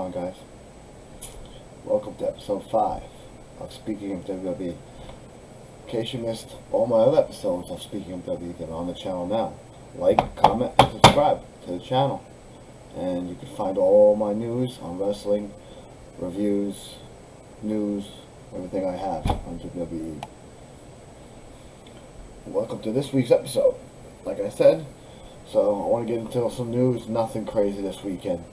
on, guys? Welcome to episode 5 of Speaking of WWE. In case you missed all my other episodes of Speaking of WWE, they're on the channel now. Like, comment, and subscribe to the channel. And you can find all my news on wrestling, reviews, news, everything I have on WWE. Welcome to this week's episode. Like I said, so I want to get into some news. Nothing crazy this weekend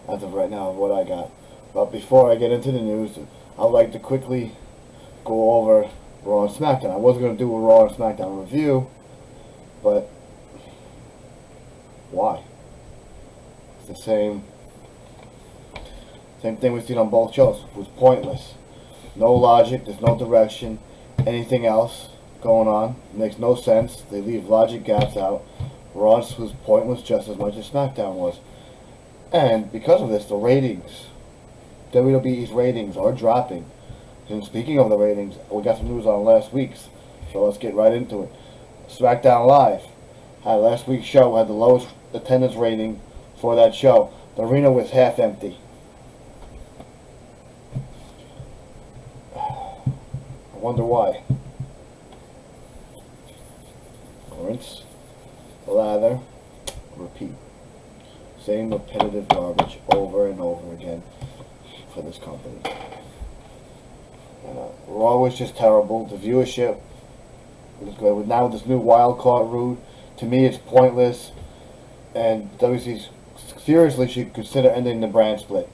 as of right now of what I got. But before I get into the news, I'd like to quickly go over Raw and SmackDown. I wasn't going to do a Raw and SmackDown review, but why? It's the same thing we've seen on both shows. It was pointless. No logic, there's no direction, anything else going on. It makes no sense. They leave logic gaps out. Raw was pointless just as much as SmackDown was. And because of this, the ratings, WWE's ratings are dropping. And speaking of the ratings, we got some news on last week's, so let's get right into it. SmackDown Live had last week's show, had the lowest attendance rating for that show. The arena was half empty. I wonder why. Rinse, lather, repeat. Same repetitive garbage over and over again for this company. Raw was just terrible. The viewership was good. Now with this new wild card rule, to me it's pointless. And WC seriously should consider ending the brand split.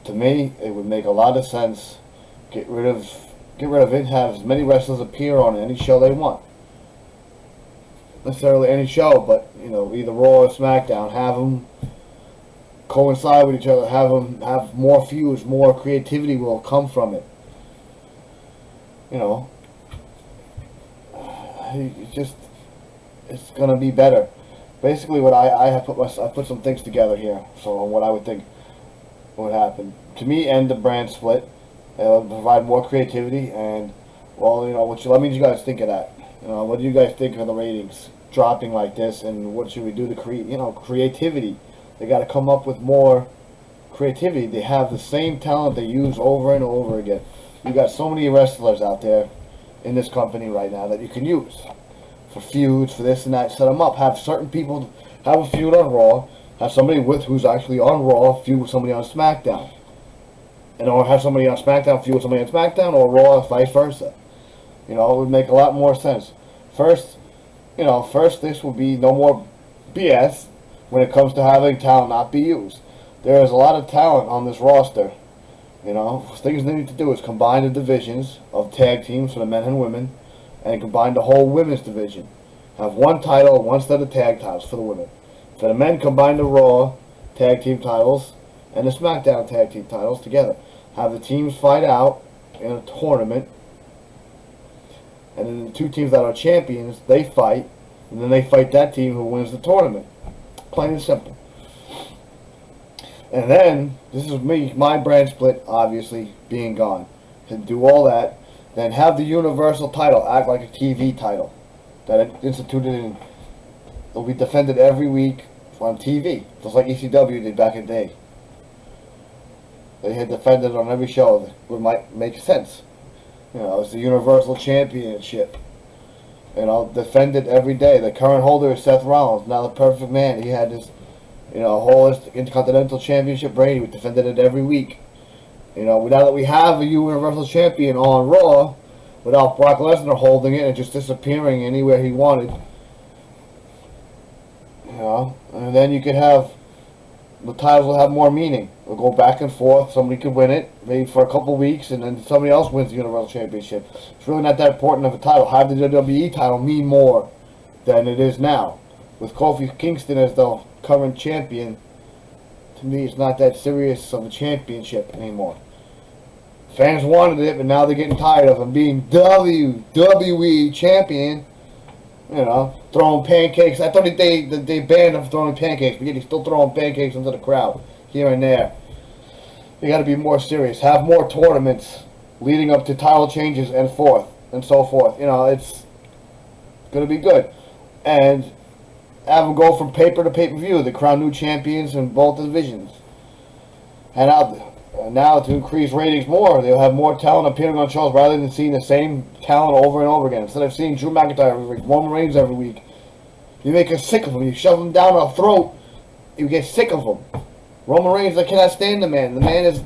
To me, it would make a lot of sense. Get rid of it. Have as many wrestlers appear on any show they want. Necessarily any show, but either Raw or SmackDown. Have them coincide with each other. Have more feuds, more creativity will come from it. It's gonna be better. Basically, what I have put some things together here. So what I would think would happen. To me, end the brand split. Provide more creativity, and let me you guys think of that. What do you guys think of the ratings dropping like this, and what should we do to create, creativity? They got to come up with more creativity. They have the same talent they use over and over again. You got so many wrestlers out there in this company right now that you can use for feuds, for this and that. Set them up. Have certain people have a feud on Raw. Have somebody who's actually on Raw feud with somebody on SmackDown, or have somebody on SmackDown feud with somebody on SmackDown, or Raw, vice versa. It would make a lot more sense. First, this will be no more BS when it comes to having talent not be used. There is a lot of talent on this roster. Things they need to do is combine the divisions of tag teams for the men and women, and combine the whole women's division. Have one title, one set of tag titles for the women. For the men, combine the Raw tag team titles and the SmackDown tag team titles together. Have the teams fight out in a tournament. And then the two teams that are champions, they fight, and then they fight that team who wins the tournament. Plain and simple. And then, this is my brand split, obviously, being gone. To do all that, then have the Universal title act like a TV title. That it instituted in, will be defended every week on TV. Just like ECW did back in the day. They had defended on every show. It might make sense. It's the Universal Championship. Defended every day. The current holder is Seth Rollins. Now the perfect man. He had this, whole Intercontinental Championship reign. He defended it every week. Now that we have a Universal Champion on Raw, without Brock Lesnar holding it and just disappearing anywhere he wanted, and then you could have, the titles will have more meaning. We'll go back and forth. Somebody could win it, maybe for a couple weeks, and then somebody else wins the Universal Championship. It's really not that important of a title. Have the WWE title mean more than it is now. With Kofi Kingston as the current champion, to me it's not that serious of a championship anymore. Fans wanted it, but now they're getting tired of him being WWE champion. Throwing pancakes. I thought they banned him from throwing pancakes, but yet he's still throwing pancakes into the crowd here and there. You got to be more serious. Have more tournaments leading up to title changes and so forth. It's going to be good. And have them go from paper to pay-per-view. They crown new champions in both divisions. And now to increase ratings more, they'll have more talent appearing on shows rather than seeing the same talent over and over again. Instead of seeing Drew McIntyre every week, Roman Reigns every week, you make us sick of them. You shove them down our throat, you get sick of them. Roman Reigns, I cannot stand the man. The man is...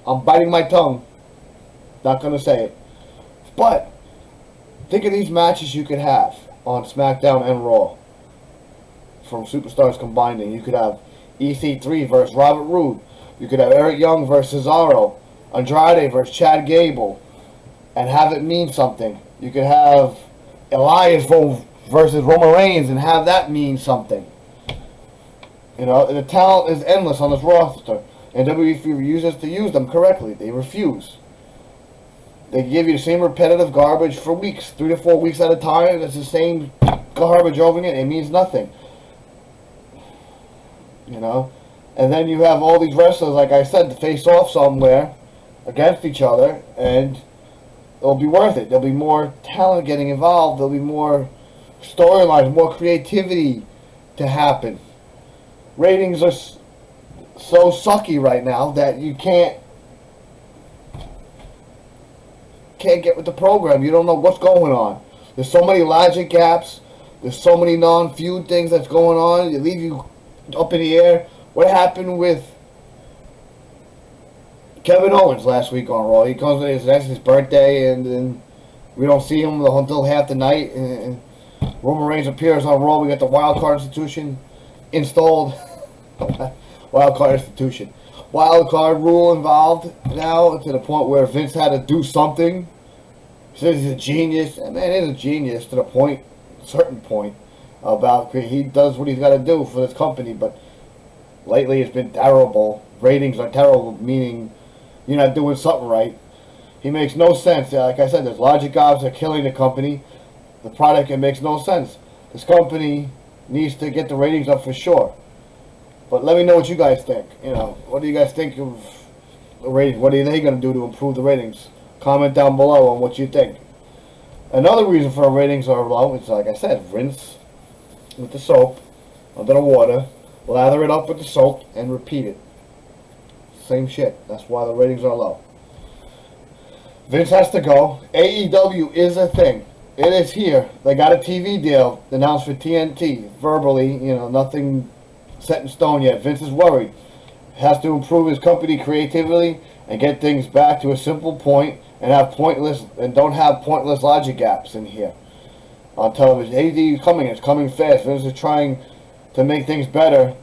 I'm biting my tongue. Not going to say it. But, think of these matches you could have on SmackDown and Raw. From superstars combining. You could have EC3 versus Robert Roode. You could have Eric Young versus Cesaro. Andrade versus Chad Gable. And have it mean something. You could have Elias versus Roman Reigns and have that mean something. You know, the talent is endless on this roster. And WWE refuses to use them correctly. They refuse. They give you the same repetitive garbage for weeks. 3 to 4 weeks at a time. It's the same garbage over again. It means nothing. You know? And then you have all these wrestlers, like I said, to face off somewhere against each other. And it'll be worth it. There'll be more talent getting involved. There'll be more storylines, more creativity to happen. Ratings are so sucky right now that you can't get with the program. You don't know what's going on. There's so many logic gaps. There's so many non-feud things that's going on. They leave you up in the air. What happened with Kevin Owens last week on Raw? He comes in, that's his birthday, and then we don't see him until half the night. And Roman Reigns appears on Raw. We got the wild card institution installed. Wild card institution. Wild card rule involved now to the point where Vince had to do something. He says he's a genius. And man, he's a genius to the point, certain point, about he does what he's got to do for this company. But lately it's been terrible. Ratings are terrible, meaning you're not doing something right. He makes no sense. Like I said, there's logic jobs that are killing the company. The product, it makes no sense. This company needs to get the ratings up for sure. But let me know what you guys think. You know, what do you guys think of the ratings? What are they going to do to improve the ratings? Comment down below on what you think. Another reason for the ratings are low is, like I said, rinse with the soap under the water, lather it up with the soap, and repeat it. Same shit. That's why the ratings are low. Vince has to go. AEW is a thing. It is here. They got a TV deal announced for TNT. Verbally, you know, nothing set in stone yet. Vince is worried. Has to improve his company creatively and get things back to a simple point and don't have pointless logic gaps in here on television. AEW is coming. It's coming fast. Vince is trying to make things better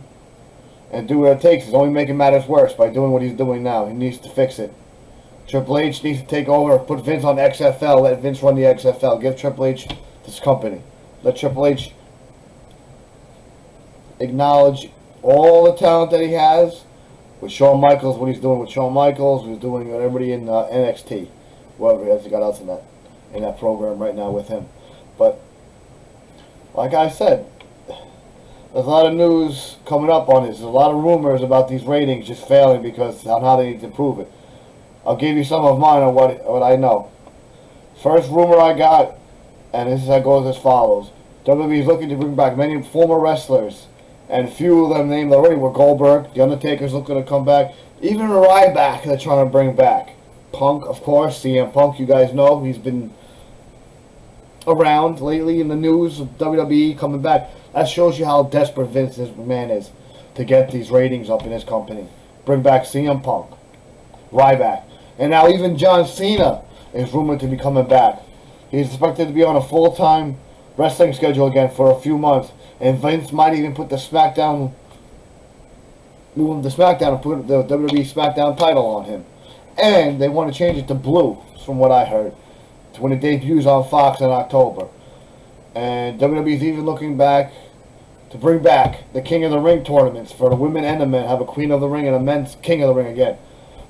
and do what it takes. He's only making matters worse by doing what he's doing now. He needs to fix it. Triple H needs to take over. Put Vince on XFL. Let Vince run the XFL. Give Triple H this company. Let Triple H acknowledge all the talent that he has with Shawn Michaels, what he's doing with Shawn Michaels, what he's doing with everybody in NXT, whoever he has got else in that program right now with him. But like I said, there's a lot of news coming up on this. There's a lot of rumors about these ratings just failing because on how they need to improve it. I'll give you some of mine on what I know. First rumor I got, and this goes as follows: WWE is looking to bring back many former wrestlers. And few of them named already were Goldberg, The Undertaker's looking to come back. Even Ryback they're trying to bring back. Punk, of course, CM Punk, you guys know. He's been around lately in the news of WWE coming back. That shows you how desperate Vince, this man, is to get these ratings up in his company. Bring back CM Punk, Ryback. And now even John Cena is rumored to be coming back. He's expected to be on a full-time wrestling schedule again for a few months. And Vince might even put the SmackDown, move him to SmackDown and put the WWE SmackDown title on him. And they want to change it to blue, from what I heard, to when it debuts on Fox in October. And WWE is even looking back to bring back the King of the Ring tournaments for the women and the men. Have a Queen of the Ring and a men's King of the Ring again.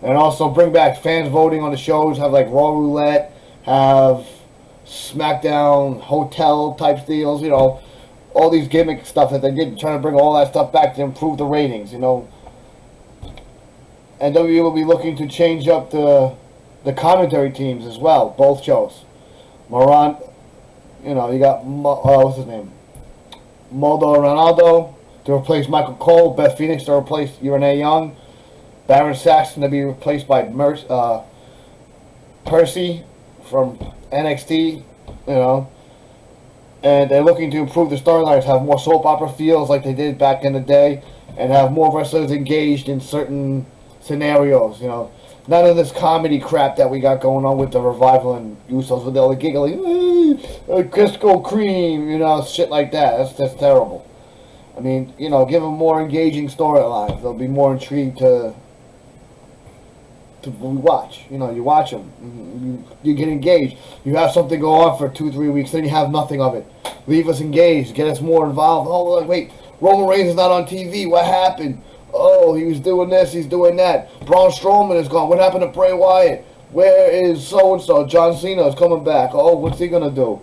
And also bring back fans voting on the shows. Have like Raw Roulette, have SmackDown hotel type deals, you know. All these gimmick stuff that they did, trying to bring all that stuff back to improve the ratings, you know. And WWE will be looking to change up the commentary teams as well, both shows. Moran, you know, you got, what's his name? Moldo Ronaldo to replace Michael Cole, Beth Phoenix to replace Renee Young, Baron Saxton to be replaced by Percy from NXT, you know. And they're looking to improve the storylines, have more soap opera feels like they did back in the day, and have more wrestlers engaged in certain scenarios, you know. None of this comedy crap that we got going on with the Revival and Usos with all the giggling, Crisco cream, you know, shit like that. That's terrible. I mean, you know, give them more engaging storylines. They'll be more intrigued to watch. You know, you watch them. You get engaged. You have something go on for 2-3 weeks, then you have nothing of it. Leave us engaged. Get us more involved. Oh, like, wait, Roman Reigns is not on TV. What happened? Oh, he was doing this. He's doing that. Braun Strowman is gone. What happened to Bray Wyatt? Where is so-and-so? John Cena is coming back. Oh, what's he going to do?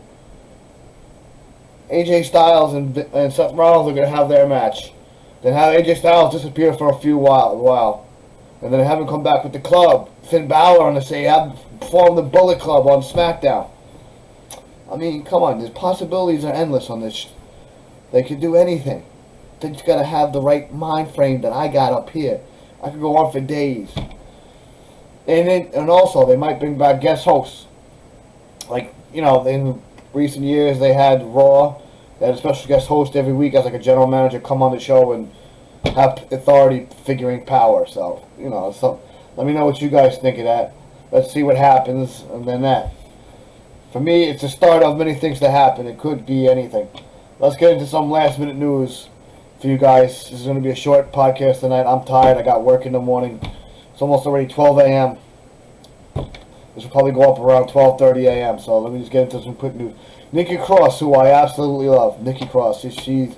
AJ Styles and Seth Rollins are going to have their match. Then have AJ Styles disappear for a while. And then have him come back with the club. Finn Balor on the say, have form the Bullet Club on SmackDown. I mean, come on. The possibilities are endless on this. They could do anything. They just got to have the right mind frame that I got up here. I could go on for days. And also, they might bring back guest hosts. Like, you know, in recent years, they had Raw. They had a special guest host every week as like a general manager come on the show and have authority figuring power. So, you know, let me know what you guys think of that. Let's see what happens, and then that. For me, it's the start of many things to happen. It could be anything. Let's get into some last-minute news for you guys. This is going to be a short podcast tonight. I'm tired. I got work in the morning. It's almost already 12 a.m. This will probably go up around 12:30 a.m. So let me just get into some quick news. Nikki Cross, who I absolutely love. Nikki Cross. She's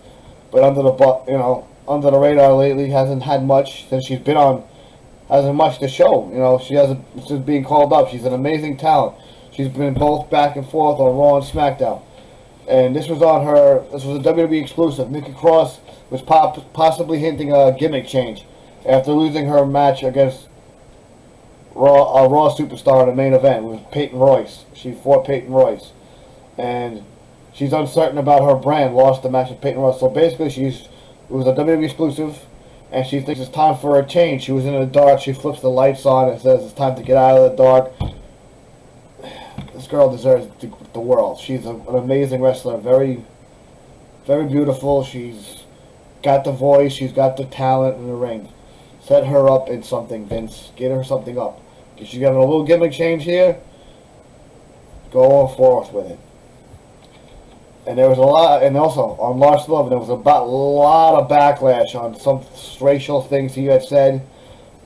been under the radar lately. Hasn't had much since she's been on. Hasn't much to show. You know, she hasn't. Just being called up. She's an amazing talent. She's been both back and forth on Raw and SmackDown. And this was on her. This was a WWE exclusive. Nikki Cross was possibly hinting a gimmick change after losing her match against a Raw superstar in the main event with Peyton Royce. She fought Peyton Royce, and she's uncertain about her brand. Lost the match with Peyton Royce. So basically, it was a WWE exclusive, and she thinks it's time for a change. She was in the dark. She flips the lights on and says it's time to get out of the dark. This girl deserves the world. She's an amazing wrestler. Very, very beautiful. She's got the voice. She's got the talent in the ring. Set her up in something, Vince. Get her something up. If she's having a little gimmick change here, go forth with it. And there was a lot, and also on Lars Love, there was a lot of backlash on some racial things he had said.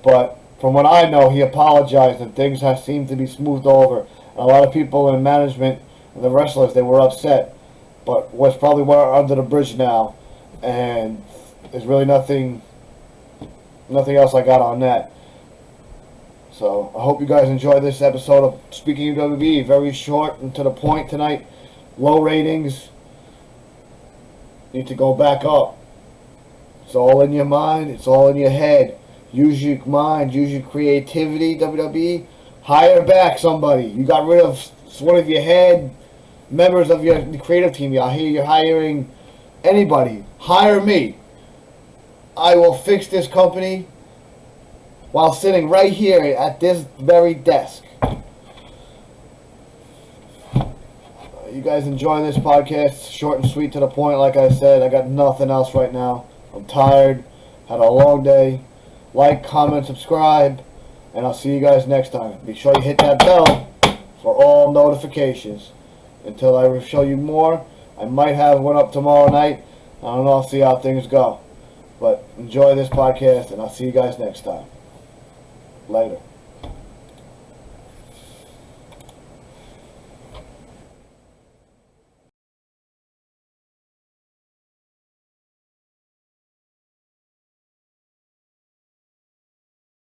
But from what I know, he apologized and things have seemed to be smoothed over. And a lot of people in management and the wrestlers, they were upset. But what's probably under the bridge now, and there's really nothing else I got on that. So I hope you guys enjoyed this episode of Speaking of WWE. Very short and to the point tonight. Low ratings. Need to go back up. It's all in your mind. It's all in your head. Use your mind. Use your creativity, WWE. Hire back somebody. You got rid of one of your head members of your creative team. I hear you're hiring anybody. Hire me. I will fix this company while sitting right here at this very desk. You guys enjoy this podcast. Short and sweet to the point, like I said. I got nothing else right now. I'm tired. Had a long day. Like, comment, subscribe. And I'll see you guys next time. Be sure you hit that bell for all notifications. Until I show you more, I might have one up tomorrow night. I don't know. I'll see how things go. But enjoy this podcast, and I'll see you guys next time. Later.